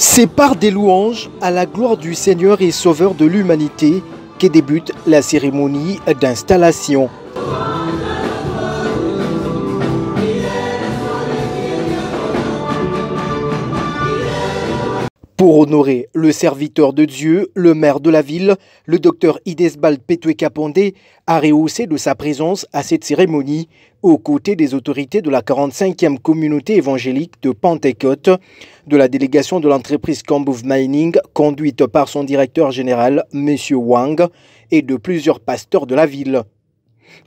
C'est par des louanges à la gloire du Seigneur et Sauveur de l'humanité que débute la cérémonie d'installation. Pour honorer le serviteur de Dieu, le maire de la ville, le docteur Idesbald Petweka Pondé a rehaussé de sa présence à cette cérémonie aux côtés des autorités de la 45e communauté évangélique de Pentecôte, de la délégation de l'entreprise Kambouv Mining conduite par son directeur général, M. Wang, et de plusieurs pasteurs de la ville.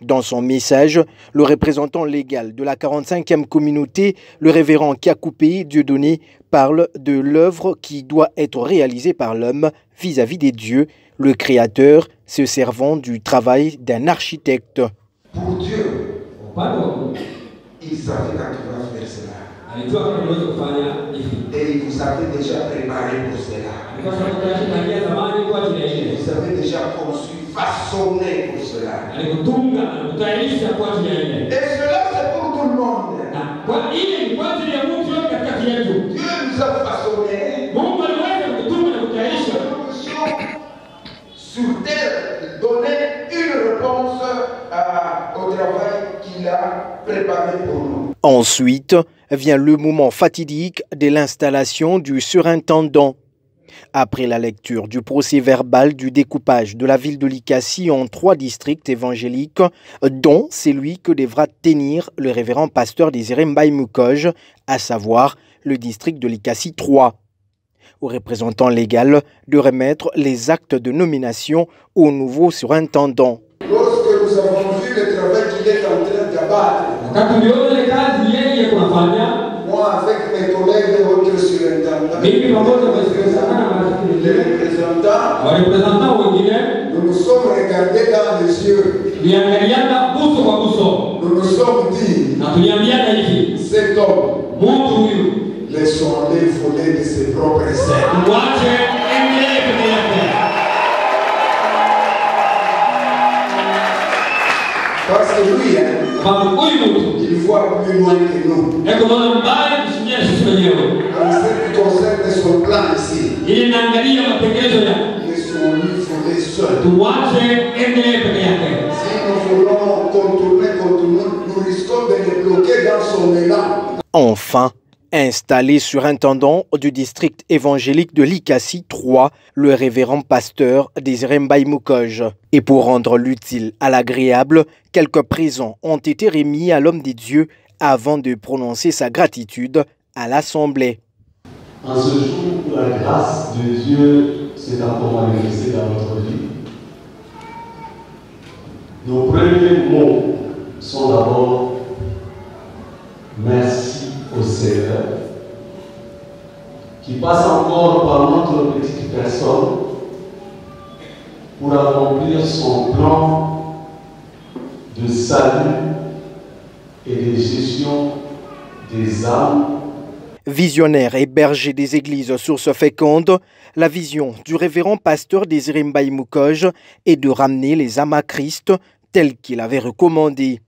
Dans son message, le représentant légal de la 45e communauté, le révérend Kakoupé Dieudonné, parle de l'œuvre qui doit être réalisée par l'homme vis-à-vis des dieux, le Créateur, se servant du travail d'un architecte. Pour Dieu, il savait quand il va faire cela. Et il vous avait déjà préparé pour cela. Il vous avait déjà conçu, façonné pour cela. Et cela, c'est pour tout le monde. Dieu nous a façonné sur terre, donner une réponse au travail qu'il a préparé pour nous. Ensuite vient le moment fatidique de l'installation du surintendant. Après la lecture du procès-verbal du découpage de la ville de Likassi en 3 districts évangéliques, dont celui que devra tenir le révérend pasteur Désiré Mbaye Mukoj, à savoir le district de Likassi 3. Au représentant légal de remettre les actes de nomination au nouveau surintendant. Lorsque nous avons vu le travail qu'il est en train d'abattre, moi avec mes collègues de votre surintendant, les représentants, nous nous sommes regardés dans les yeux. Nous nous sommes dit, cet homme, laissons-les voler de ses propres ailes. Parce que lui, il voit plus loin que nous. En ce qui concerne son plan ici, laissons-lui voler seul. Si nous voulons contourner, nous risquons de le bloquer dans son élan. Enfin, installé surintendant du district évangélique de Likassi 3, le révérend pasteur Désiré Mbaye Mukoj. Et pour rendre l'utile à l'agréable, quelques présents ont été remis à l'homme des dieux avant de prononcer sa gratitude à l'Assemblée. En ce jour où la grâce de Dieu s'est encore manifestée dans notre vie, nos premiers mots sont d'abord merci au Seigneur, qui passe encore par notre petite personne pour accomplir son plan de salut et de gestion des âmes. Visionnaire et berger des églises source féconde, la vision du révérend pasteur Désiré Mbaye Mukoj est de ramener les âmes à Christ tel qu'il avait recommandé.